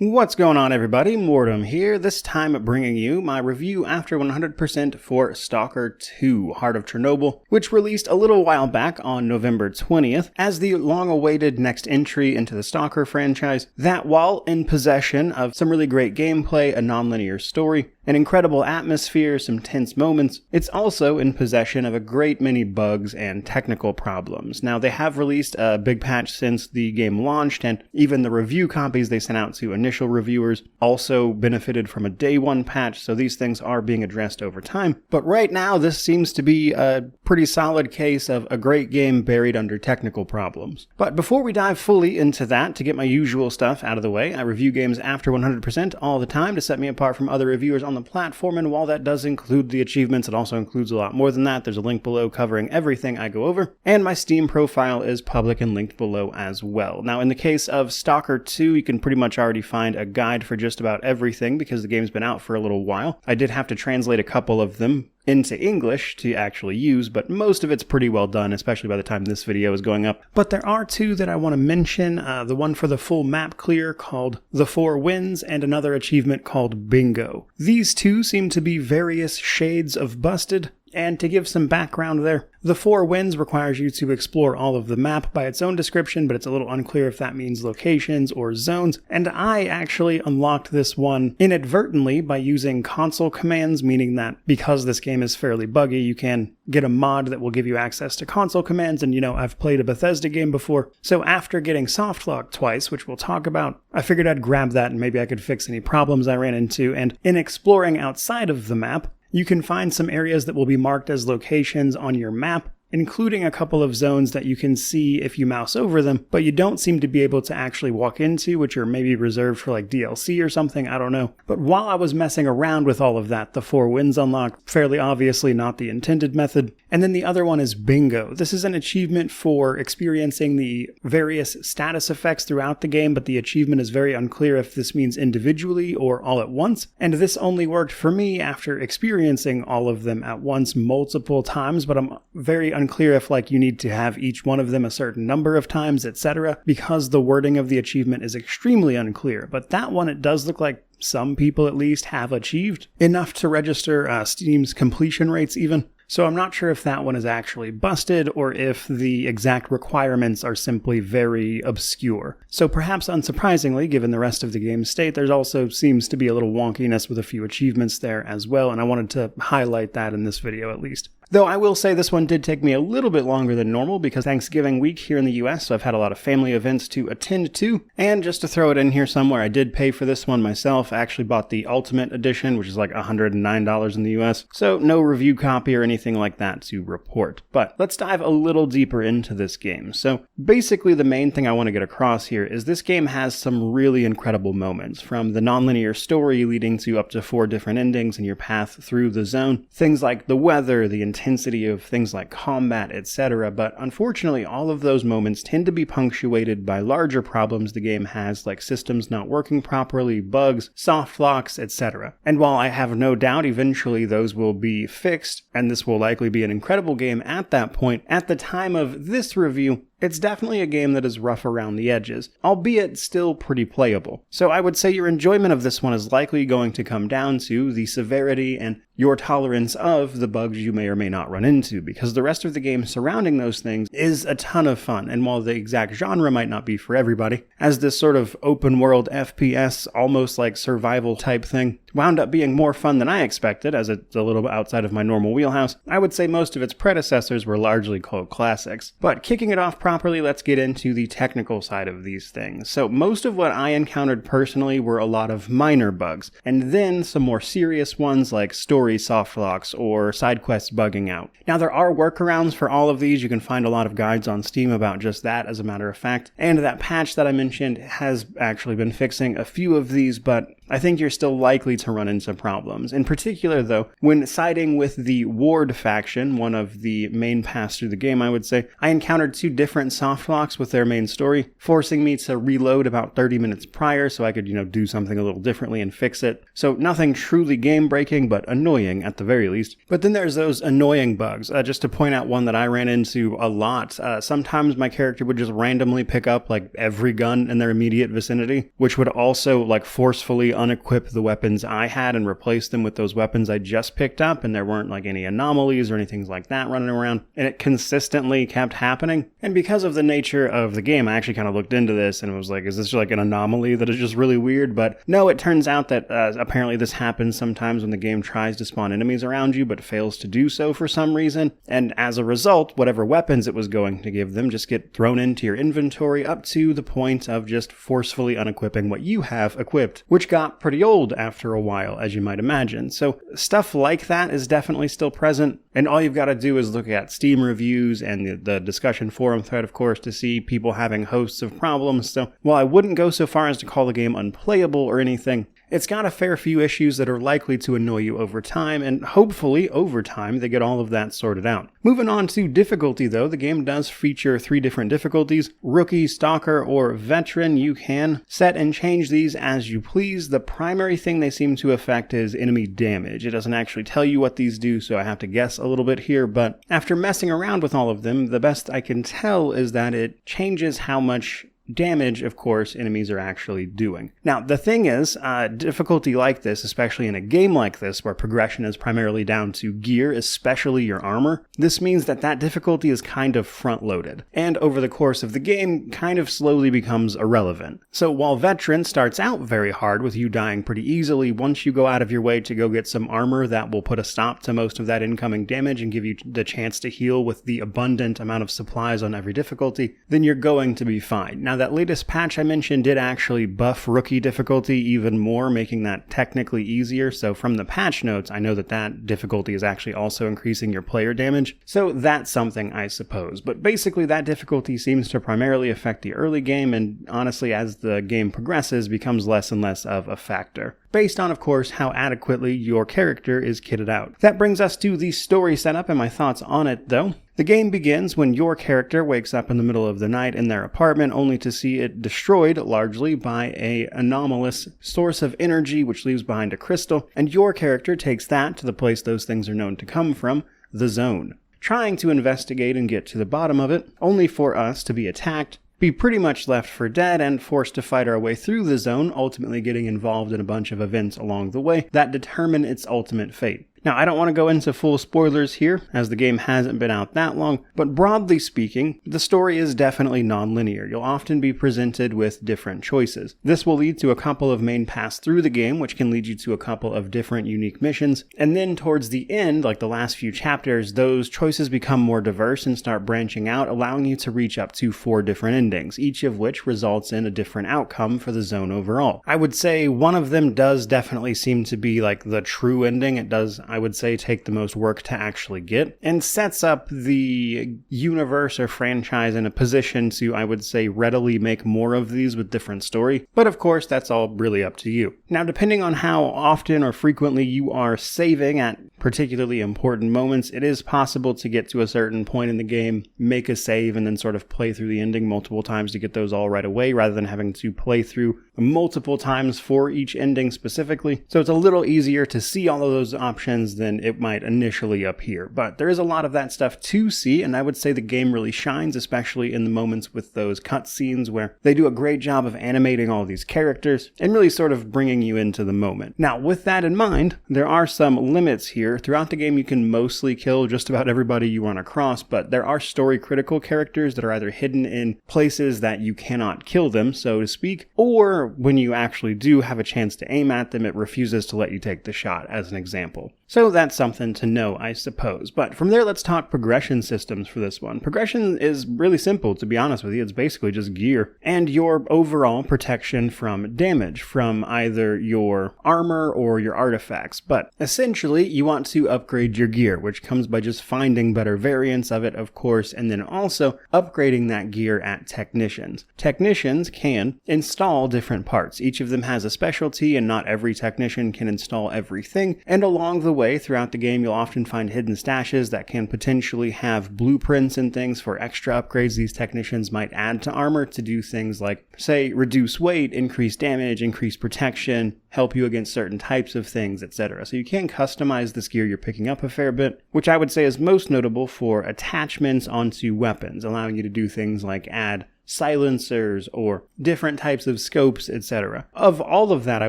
What's going on, everybody? Mortem here, this time bringing you my review after 100% for Stalker 2, Heart of Chernobyl, which released a little while back on November 20th as the long-awaited next entry into the Stalker franchise that, while in possession of some really great gameplay, a non-linear story, an incredible atmosphere, some tense moments, it's also in possession of a great many bugs and technical problems. Now, they have released a big patch since the game launched, and even the review copies they sent out to initial reviewers also benefited from a day one patch, so these things are being addressed over time. But right now, this seems to be a pretty solid case of a great game buried under technical problems. But before we dive fully into that, to get my usual stuff out of the way, I review games after 100% all the time to set me apart from other reviewers on the platform, and while that does include the achievements, it also includes a lot more than that. There's a link below covering everything I go over, and my Steam profile is public and linked below as well. Now, in the case of Stalker 2, you can pretty much already find a guide for just about everything because the game's been out for a little while. I did have to translate a couple of them into English to actually use, but most of it's pretty well done, especially by the time this video is going up. But there are two that I want to mention, the one for the full map clear called The 4 Wins, and another achievement called Bingo. These two seem to be various shades of busted, and to give some background there, The 4 Wins requires you to explore all of the map by its own description, but it's a little unclear if that means locations or zones, and I actually unlocked this one inadvertently by using console commands, meaning that because this game is fairly buggy, you can get a mod that will give you access to console commands, and I've played a Bethesda game before, so after getting softlocked twice, which we'll talk about, I figured I'd grab that and maybe I could fix any problems I ran into, and in exploring outside of the map, you can find some areas that will be marked as locations on your map, including a couple of zones that you can see if you mouse over them, but you don't seem to be able to actually walk into, which are maybe reserved for like DLC or something, I don't know. But while I was messing around with all of that, the 4 Wins unlocked, fairly obviously not the intended method. And then the other one is Bingo. This is an achievement for experiencing the various status effects throughout the game, but the achievement is very unclear if this means individually or all at once. And this only worked for me after experiencing all of them at once multiple times, but I'm very unclear if you need to have each one of them a certain number of times, etc., because the wording of the achievement is extremely unclear. But that one, it does look like some people at least have achieved enough to register Steam's completion rates even. So I'm not sure if that one is actually busted or if the exact requirements are simply very obscure. So perhaps unsurprisingly, given the rest of the game's state, there also seems to be a little wonkiness with a few achievements there as well, and I wanted to highlight that in this video at least. Though I will say this one did take me a little bit longer than normal because Thanksgiving week here in the US, so I've had a lot of family events to attend to. And just to throw it in here somewhere, I did pay for this one myself. I actually bought the Ultimate Edition, which is like $109 in the US. So no review copy or anything like that to report. But let's dive a little deeper into this game. So basically the main thing I want to get across here is this game has some really incredible moments, from the nonlinear story leading to up to 4 different endings in your path through the zone. Things like the weather, the intensity of things like combat, etc. But unfortunately, all of those moments tend to be punctuated by larger problems the game has, like systems not working properly, bugs, soft locks, etc. And while I have no doubt eventually those will be fixed, and this will likely be an incredible game at that point, at the time of this review, it's definitely a game that is rough around the edges, albeit still pretty playable. So I would say your enjoyment of this one is likely going to come down to the severity and your tolerance of the bugs you may or may not run into, because the rest of the game surrounding those things is a ton of fun, and while the exact genre might not be for everybody, as this sort of open world FPS, almost like survival type thing, wound up being more fun than I expected, as it's a little bit outside of my normal wheelhouse, I would say most of its predecessors were largely cult classics. But kicking it off properly, let's get into the technical side of these things. So most of what I encountered personally were a lot of minor bugs, and then some more serious ones like story softlocks or side quests bugging out. Now there are workarounds for all of these. You can find a lot of guides on Steam about just that, as a matter of fact, and that patch that I mentioned has actually been fixing a few of these, but I think you're still likely to run into problems. In particular, though, when siding with the Ward faction, one of the main paths through the game, I would say, I encountered 2 different softlocks with their main story, forcing me to reload about 30 minutes prior so I could, do something a little differently and fix it. So nothing truly game-breaking, but annoying at the very least. But then there's those annoying bugs. Just to point out one that I ran into a lot, sometimes my character would just randomly pick up like every gun in their immediate vicinity, which would also like forcefully unequip the weapons I had and replace them with those weapons I just picked up, and there weren't like any anomalies or anything like that running around, and it consistently kept happening. And because of the nature of the game, I actually kind of looked into this and was like, is this like an anomaly that is just really weird? But no, it turns out that apparently this happens sometimes when the game tries to spawn enemies around you but fails to do so for some reason, and as a result, whatever weapons it was going to give them just get thrown into your inventory up to the point of just forcefully unequipping what you have equipped, which got pretty old after a while, as you might imagine. So stuff like that is definitely still present, and all you've got to do is look at Steam reviews and the discussion forum thread, of course, to see people having hosts of problems. So while I wouldn't go so far as to call the game unplayable or anything, it's got a fair few issues that are likely to annoy you over time, and hopefully over time they get all of that sorted out. Moving on to difficulty though, the game does feature 3 different difficulties: Rookie, Stalker, or Veteran. You can set and change these as you please. The primary thing they seem to affect is enemy damage. It doesn't actually tell you what these do, so I have to guess a little bit here, but after messing around with all of them, the best I can tell is that it changes how much damage, of course, enemies are actually doing. Now, the thing is, difficulty like this, especially in a game like this where progression is primarily down to gear, especially your armor, this means that difficulty is kind of front-loaded, and over the course of the game, kind of slowly becomes irrelevant. So while Veteran starts out very hard with you dying pretty easily, once you go out of your way to go get some armor that will put a stop to most of that incoming damage and give you the chance to heal with the abundant amount of supplies on every difficulty, then you're going to be fine. Now, that latest patch I mentioned did actually buff rookie difficulty even more, making that technically easier. So from the patch notes, I know that difficulty is actually also increasing your player damage. So that's something, I suppose. But basically that difficulty seems to primarily affect the early game, and honestly, as the game progresses, becomes less and less of a factor, based on, of course, how adequately your character is kitted out. That brings us to the story setup and my thoughts on it, though. The game begins when your character wakes up in the middle of the night in their apartment, only to see it destroyed largely by an anomalous source of energy which leaves behind a crystal, and your character takes that to the place those things are known to come from, the Zone, trying to investigate and get to the bottom of it, only for us to be attacked, be pretty much left for dead, and forced to fight our way through the Zone, ultimately getting involved in a bunch of events along the way that determine its ultimate fate. Now, I don't want to go into full spoilers here, as the game hasn't been out that long, but broadly speaking, the story is definitely non-linear. You'll often be presented with different choices. This will lead to a couple of main paths through the game, which can lead you to a couple of different unique missions, and then towards the end, like the last few chapters, those choices become more diverse and start branching out, allowing you to reach up to 4 different endings, each of which results in a different outcome for the Zone overall. I would say one of them does definitely seem to be like the true ending. It does, I would say, take the most work to actually get, and sets up the universe or franchise in a position to, I would say, readily make more of these with different story. But of course, that's all really up to you. Now, depending on how often or frequently you are saving at particularly important moments, it is possible to get to a certain point in the game, make a save, and then sort of play through the ending multiple times to get those all right away, rather than having to play through multiple times for each ending specifically. So it's a little easier to see all of those options than it might initially appear. But there is a lot of that stuff to see, and I would say the game really shines, especially in the moments with those cutscenes where they do a great job of animating all these characters and really sort of bringing you into the moment. Now, with that in mind, there are some limits here. Throughout the game, you can mostly kill just about everybody you run across, but there are story-critical characters that are either hidden in places that you cannot kill them, so to speak, or when you actually do have a chance to aim at them, it refuses to let you take the shot, as an example. So that's something to know, I suppose. But from there, let's talk progression systems for this one. Progression is really simple, to be honest with you. It's basically just gear and your overall protection from damage from either your armor or your artifacts. But essentially, you want to upgrade your gear, which comes by just finding better variants of it, of course, and then also upgrading that gear at technicians. Technicians can install different parts. Each of them has a specialty, and not every technician can install everything. And along the way, throughout the game, you'll often find hidden stashes that can potentially have blueprints and things for extra upgrades these technicians might add to armor to do things like, say, reduce weight, increase damage, increase protection, help you against certain types of things, etc. So you can customize this gear you're picking up a fair bit, which I would say is most notable for attachments onto weapons, allowing you to do things like add silencers or different types of scopes, etc. Of all of that, I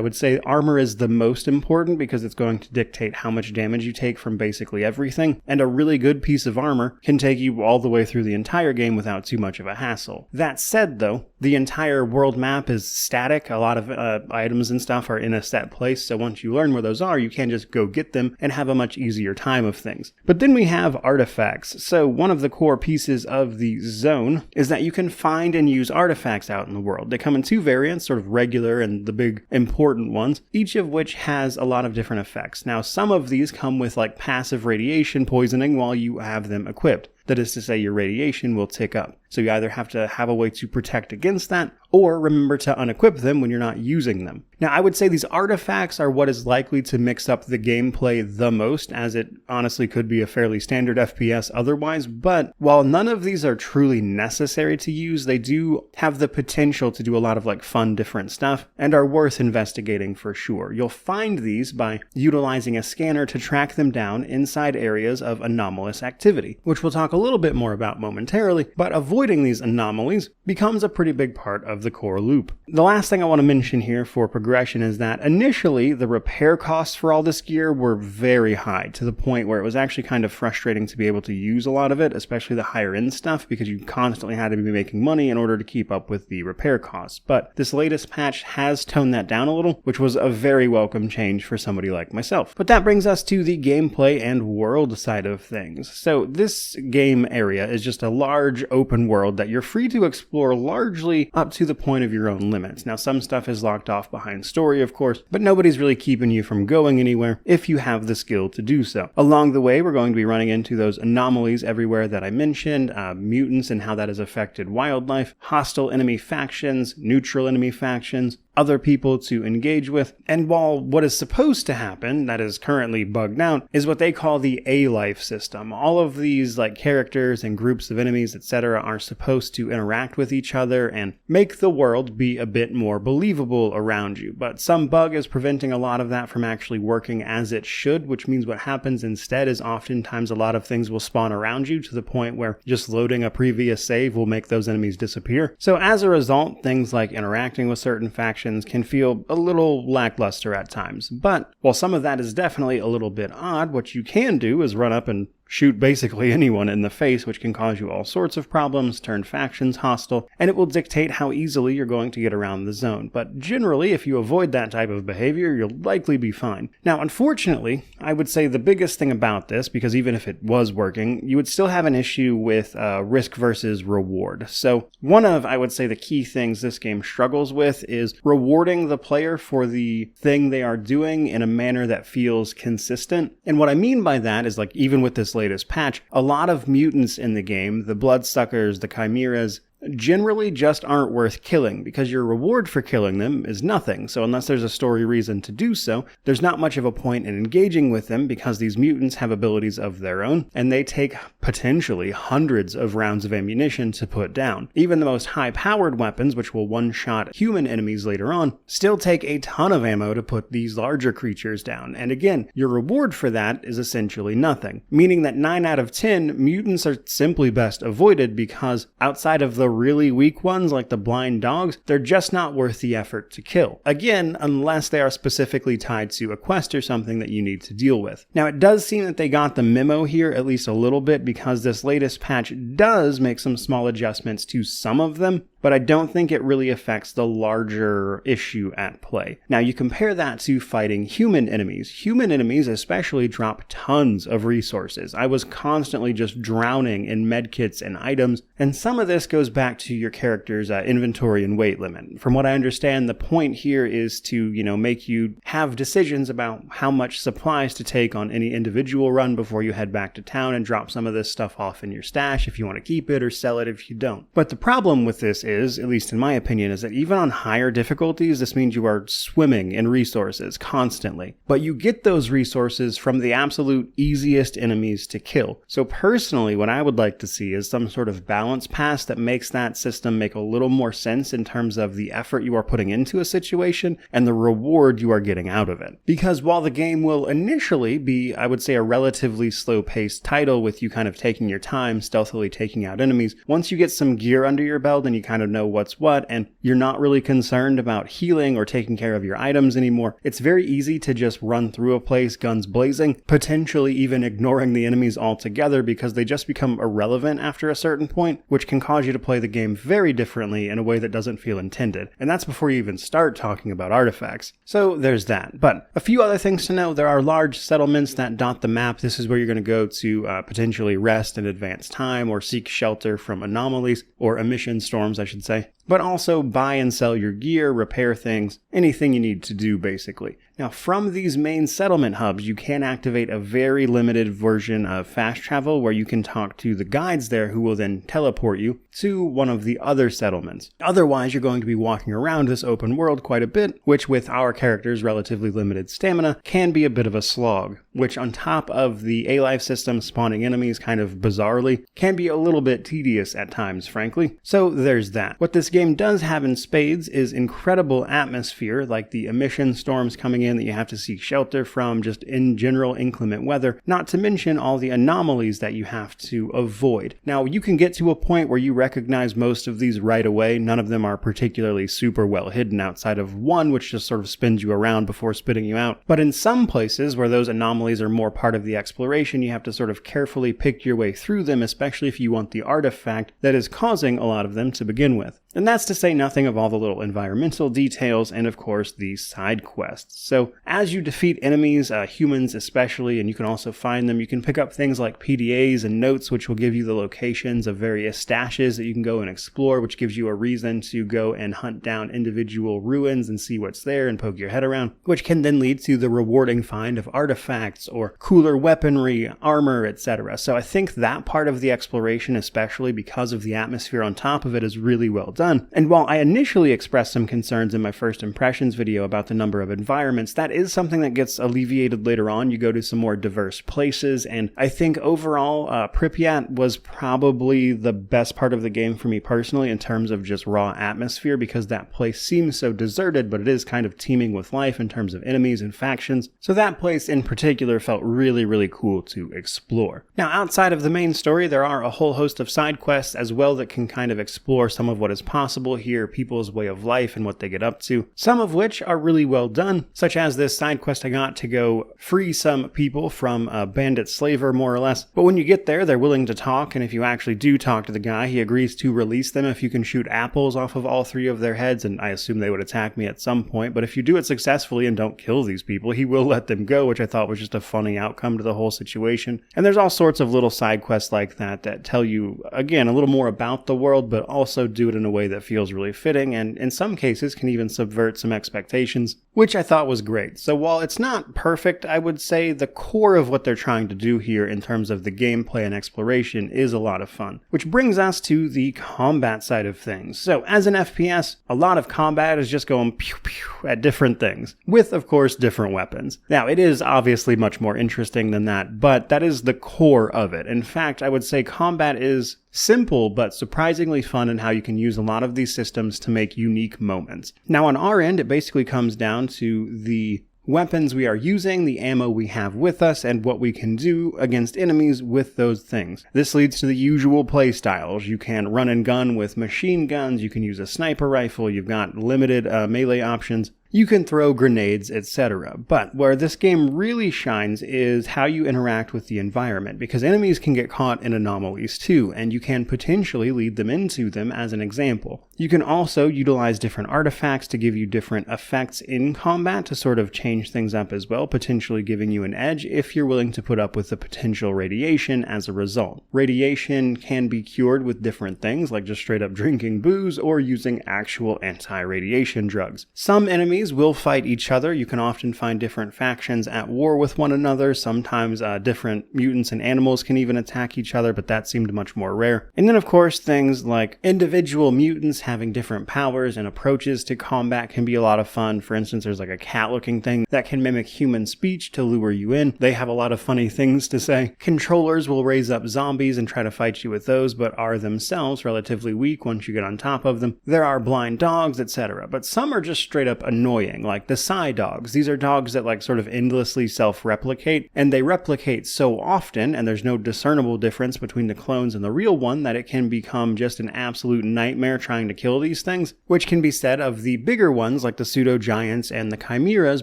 would say armor is the most important because it's going to dictate how much damage you take from basically everything, and a really good piece of armor can take you all the way through the entire game without too much of a hassle. That said, though, the entire world map is static. A lot of items and stuff are in a set place, so once you learn where those are, you can just go get them and have a much easier time of things. But then we have artifacts. So one of the core pieces of the zone is that you can find and use artifacts out in the world. They come in two variants, sort of regular and the big important ones, each of which has a lot of different effects. Now, some of these come with like passive radiation poisoning while you have them equipped. That is to say, your radiation will tick up. So you either have to have a way to protect against that, or remember to unequip them when you're not using them. Now, I would say these artifacts are what is likely to mix up the gameplay the most, as it honestly could be a fairly standard FPS otherwise, but while none of these are truly necessary to use, they do have the potential to do a lot of like fun different stuff, and are worth investigating for sure. You'll find these by utilizing a scanner to track them down inside areas of anomalous activity, which we'll talk a little bit more about momentarily, but avoiding these anomalies becomes a pretty big part of the core loop. The last thing I want to mention here for progression is that initially the repair costs for all this gear were very high, to the point where it was actually kind of frustrating to be able to use a lot of it, especially the higher end stuff, because you constantly had to be making money in order to keep up with the repair costs. But this latest patch has toned that down a little, which was a very welcome change for somebody like myself. But that brings us to the gameplay and world side of things. So this game area is just a large open world that you're free to explore largely up to the point of your own limits. Now, some stuff is locked off behind story, of course, but nobody's really keeping you from going anywhere if you have the skill to do so. Along the way, we're going to be running into those anomalies everywhere that I mentioned, mutants and how that has affected wildlife, hostile enemy factions, neutral enemy factions, other people to engage with, and while what is supposed to happen, that is currently bugged out, is what they call the A-life system. All of these like characters and groups of enemies, etc. are supposed to interact with each other and make the world be a bit more believable around you, but some bug is preventing a lot of that from actually working as it should, which means what happens instead is oftentimes a lot of things will spawn around you to the point where just loading a previous save will make those enemies disappear. So as a result, things like interacting with certain factions can feel a little lackluster at times. But while some of that is definitely a little bit odd, what you can do is run up and shoot basically anyone in the face, which can cause you all sorts of problems, turn factions hostile, and it will dictate how easily you're going to get around the zone. But generally, if you avoid that type of behavior, you'll likely be fine. Now, unfortunately, I would say the biggest thing about this, because even if it was working, you would still have an issue with risk versus reward. So one of, I would say, the key things this game struggles with is rewarding the player for the thing they are doing in a manner that feels consistent. And what I mean by that is, like, even with this latest patch, a lot of mutants in the game, the bloodsuckers, the chimeras, generally just aren't worth killing because your reward for killing them is nothing. So unless there's a story reason to do so, there's not much of a point in engaging with them because these mutants have abilities of their own and they take potentially hundreds of rounds of ammunition to put down. Even the most high-powered weapons, which will one-shot human enemies later on, still take a ton of ammo to put these larger creatures down. And again, your reward for that is essentially nothing, meaning that 9 out of 10 mutants are simply best avoided because outside of the really weak ones like the blind dogs, they're just not worth the effort to kill. Again, unless they are specifically tied to a quest or something that you need to deal with. Now, it does seem that they got the memo here at least a little bit because this latest patch does make some small adjustments to some of them, but I don't think it really affects the larger issue at play. Now, you compare that to fighting human enemies. Human enemies especially drop tons of resources. I was constantly just drowning in medkits and items, and some of this goes back to your character's inventory and weight limit. From what I understand, the point here is to, make you have decisions about how much supplies to take on any individual run before you head back to town and drop some of this stuff off in your stash if you want to keep it or sell it if you don't. But the problem with this is, at least in my opinion, is that even on higher difficulties, this means you are swimming in resources constantly. But you get those resources from the absolute easiest enemies to kill. So personally, what I would like to see is some sort of balance pass that makes that system make a little more sense in terms of the effort you are putting into a situation and the reward you are getting out of it. Because while the game will initially be, I would say, a relatively slow-paced title with you kind of taking your time, stealthily taking out enemies, once you get some gear under your belt and you kind of know what's what, and you're not really concerned about healing or taking care of your items anymore, it's very easy to just run through a place guns blazing, potentially even ignoring the enemies altogether because they just become irrelevant after a certain point, which can cause you to play the game very differently in a way that doesn't feel intended. And that's before you even start talking about artifacts. So there's that. But a few other things to know. There are large settlements that dot the map. This is where you're going to go to potentially rest and advance time or seek shelter from anomalies, or emission storms, I should say. But also buy and sell your gear, repair things, anything you need to do basically. Now, from these main settlement hubs, you can activate a very limited version of fast travel where you can talk to the guides there who will then teleport you to one of the other settlements. Otherwise, you're going to be walking around this open world quite a bit, which with our character's relatively limited stamina can be a bit of a slog, which on top of the A-Life system spawning enemies kind of bizarrely can be a little bit tedious at times, frankly. So there's that. What this game does have in spades is incredible atmosphere, like the emission storms coming in that you have to seek shelter from, just in general inclement weather, not to mention all the anomalies that you have to avoid. Now, you can get to a point where you recognize most of these right away. None of them are particularly super well hidden outside of one, which just sort of spins you around before spitting you out. But in some places where those anomalies are more part of the exploration, you have to sort of carefully pick your way through them, especially if you want the artifact that is causing a lot of them to begin with. And that's to say nothing of all the little environmental details and, of course, the side quests. So as you defeat enemies, humans especially, and you can also find them, you can pick up things like PDAs and notes, which will give you the locations of various stashes that you can go and explore, which gives you a reason to go and hunt down individual ruins and see what's there and poke your head around, which can then lead to the rewarding find of artifacts or cooler weaponry, armor, etc. So I think that part of the exploration, especially because of the atmosphere on top of it, is really well done. And while I initially expressed some concerns in my first impressions video about the number of environments, that is something that gets alleviated later on. You go to some more diverse places, and I think overall Pripyat was probably the best part of the game for me personally in terms of just raw atmosphere, because that place seems so deserted, but it is kind of teeming with life in terms of enemies and factions. So that place in particular felt really, really cool to explore. Now, outside of the main story, there are a whole host of side quests as well that can kind of explore some of what is possible here, people's way of life and what they get up to, some of which are really well done, such as this side quest I got to go free some people from a bandit slaver, more or less. But when you get there, they're willing to talk, and if you actually do talk to the guy, he agrees to release them if you can shoot apples off of all three of their heads, and I assume they would attack me at some point, but if you do it successfully and don't kill these people, he will let them go, which I thought was just a funny outcome to the whole situation. And there's all sorts of little side quests like that that tell you, again, a little more about the world, but also do it in a way that feels really fitting, and in some cases can even subvert some expectations, which I thought was great. So while it's not perfect, I would say the core of what they're trying to do here in terms of the gameplay and exploration is a lot of fun. Which brings us to the combat side of things. So as an FPS, a lot of combat is just going pew pew at different things, with of course different weapons. Now it is obviously much more interesting than that, but that is the core of it. In fact, I would say combat is simple but surprisingly fun in how you can use a lot of these systems to make unique moments. Now on our end, it basically comes down to the weapons we are using, the ammo we have with us, and what we can do against enemies with those things. This leads to the usual play styles. You can run and gun with machine guns, you can use a sniper rifle, you've got limited melee options. You can throw grenades, etc. But where this game really shines is how you interact with the environment, because enemies can get caught in anomalies too, and you can potentially lead them into them as an example. You can also utilize different artifacts to give you different effects in combat to sort of change things up as well, potentially giving you an edge if you're willing to put up with the potential radiation as a result. Radiation can be cured with different things, like just straight up drinking booze or using actual anti-radiation drugs. Some enemies will fight each other. You can often find different factions at war with one another. Sometimes different mutants and animals can even attack each other, but that seemed much more rare. And then of course things like individual mutants having different powers and approaches to combat can be a lot of fun. For instance, there's like a cat-looking thing that can mimic human speech to lure you in. They have a lot of funny things to say. Controllers will raise up zombies and try to fight you with those, but are themselves relatively weak once you get on top of them. There are blind dogs, etc. But some are just straight up annoying, like the Psy dogs. These are dogs that like sort of endlessly self-replicate, and they replicate so often, and there's no discernible difference between the clones and the real one, that it can become just an absolute nightmare trying to kill these things, which can be said of the bigger ones like the pseudo-giants and the chimeras,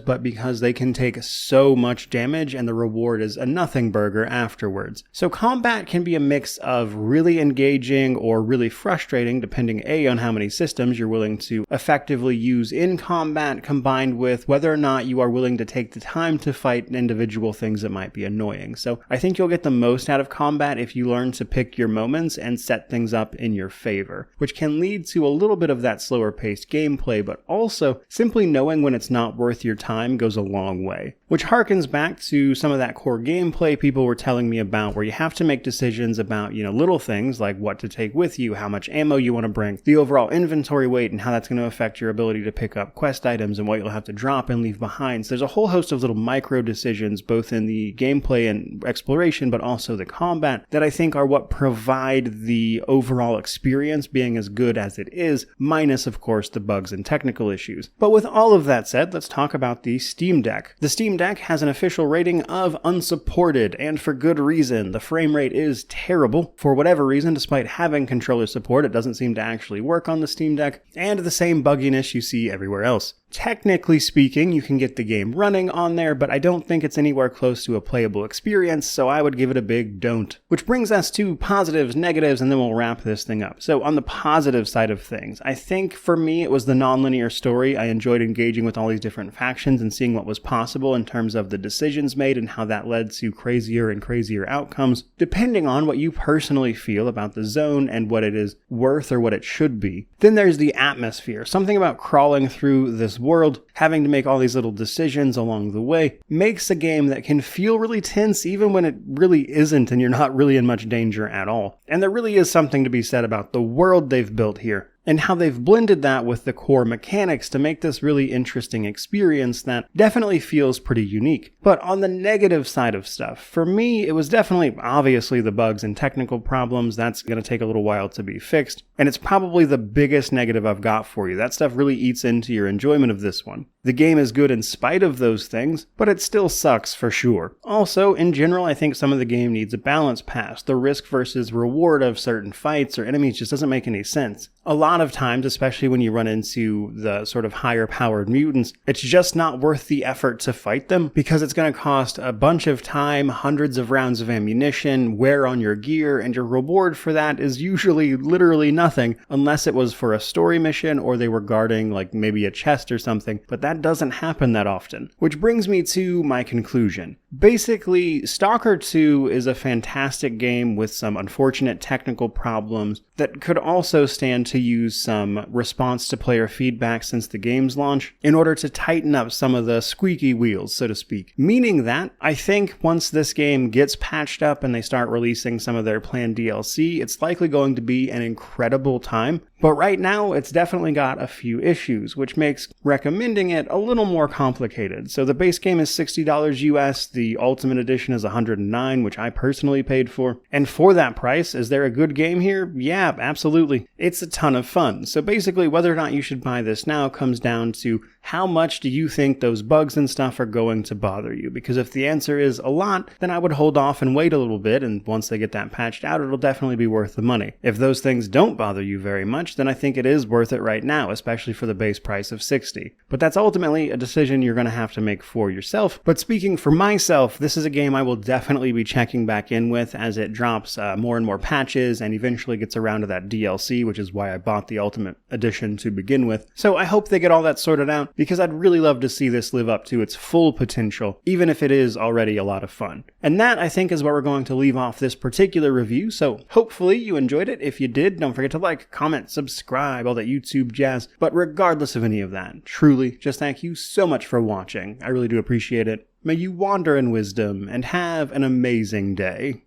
but because they can take so much damage and the reward is a nothing burger afterwards. So combat can be a mix of really engaging or really frustrating, depending on how many systems you're willing to effectively use in combat, combined with whether or not you are willing to take the time to fight individual things that might be annoying. So I think you'll get the most out of combat if you learn to pick your moments and set things up in your favor, which can lead to a little bit of that slower paced gameplay, but also simply knowing when it's not worth your time goes a long way. Which harkens back to some of that core gameplay people were telling me about, where you have to make decisions about, little things like what to take with you, how much ammo you want to bring, the overall inventory weight, and how that's going to affect your ability to pick up quest items and what you'll have to drop and leave behind. So there's a whole host of little micro decisions, both in the gameplay and exploration, but also the combat, that I think are what provide the overall experience being as good as it is, minus, of course, the bugs and technical issues. But with all of that said, let's talk about the Steam Deck. The Steam Deck has an official rating of unsupported, and for good reason. The frame rate is terrible. For whatever reason, despite having controller support, it doesn't seem to actually work on the Steam Deck, and the same bugginess you see everywhere else. Technically speaking, you can get the game running on there, but I don't think it's anywhere close to a playable experience, so I would give it a big don't. Which brings us to positives, negatives, and then we'll wrap this thing up. So on the positive side of things, I think for me it was the non-linear story. I enjoyed engaging with all these different factions and seeing what was possible in terms of the decisions made and how that led to crazier and crazier outcomes, depending on what you personally feel about the zone and what it is worth or what it should be. Then there's the atmosphere. Something about crawling through this world, having to make all these little decisions along the way, makes a game that can feel really tense even when it really isn't and you're not really in much danger at all. And there really is something to be said about the world they've built here, and how they've blended that with the core mechanics to make this really interesting experience that definitely feels pretty unique. But on the negative side of stuff, for me, it was definitely obviously the bugs and technical problems. That's going to take a little while to be fixed, and it's probably the biggest negative I've got for you. That stuff really eats into your enjoyment of this one. The game is good in spite of those things, but it still sucks for sure. Also, in general, I think some of the game needs a balance pass. The risk versus reward of certain fights or enemies just doesn't make any sense. A lot of times, especially when you run into the sort of higher powered mutants, it's just not worth the effort to fight them because it's going to cost a bunch of time, hundreds of rounds of ammunition, wear on your gear, and your reward for that is usually literally nothing unless it was for a story mission or they were guarding like maybe a chest or something, but that doesn't happen that often. Which brings me to my conclusion. Basically, Stalker 2 is a fantastic game with some unfortunate technical problems that could also stand to use some response to player feedback since the game's launch in order to tighten up some of the squeaky wheels, so to speak. Meaning that I think once this game gets patched up and they start releasing some of their planned DLC, it's likely going to be an incredible time. But right now, it's definitely got a few issues, which makes recommending it a little more complicated. So the base game is $60 US, the Ultimate Edition is $109, which I personally paid for. And for that price, is there a good game here? Yeah, absolutely. It's a ton of fun. So basically, whether or not you should buy this now comes down to how much do you think those bugs and stuff are going to bother you? Because if the answer is a lot, then I would hold off and wait a little bit, and once they get that patched out, it'll definitely be worth the money. If those things don't bother you very much, then I think it is worth it right now, especially for the base price of $60. But that's ultimately a decision you're going to have to make for yourself. But speaking for myself, this is a game I will definitely be checking back in with as it drops more and more patches and eventually gets around to that DLC, which is why I bought the Ultimate Edition to begin with. So I hope they get all that sorted out, because I'd really love to see this live up to its full potential, even if it is already a lot of fun. And that, I think, is where we're going to leave off this particular review, so hopefully you enjoyed it. If you did, don't forget to like, comment, subscribe, all that YouTube jazz. But regardless of any of that, truly, just thank you so much for watching. I really do appreciate it. May you wander in wisdom and have an amazing day.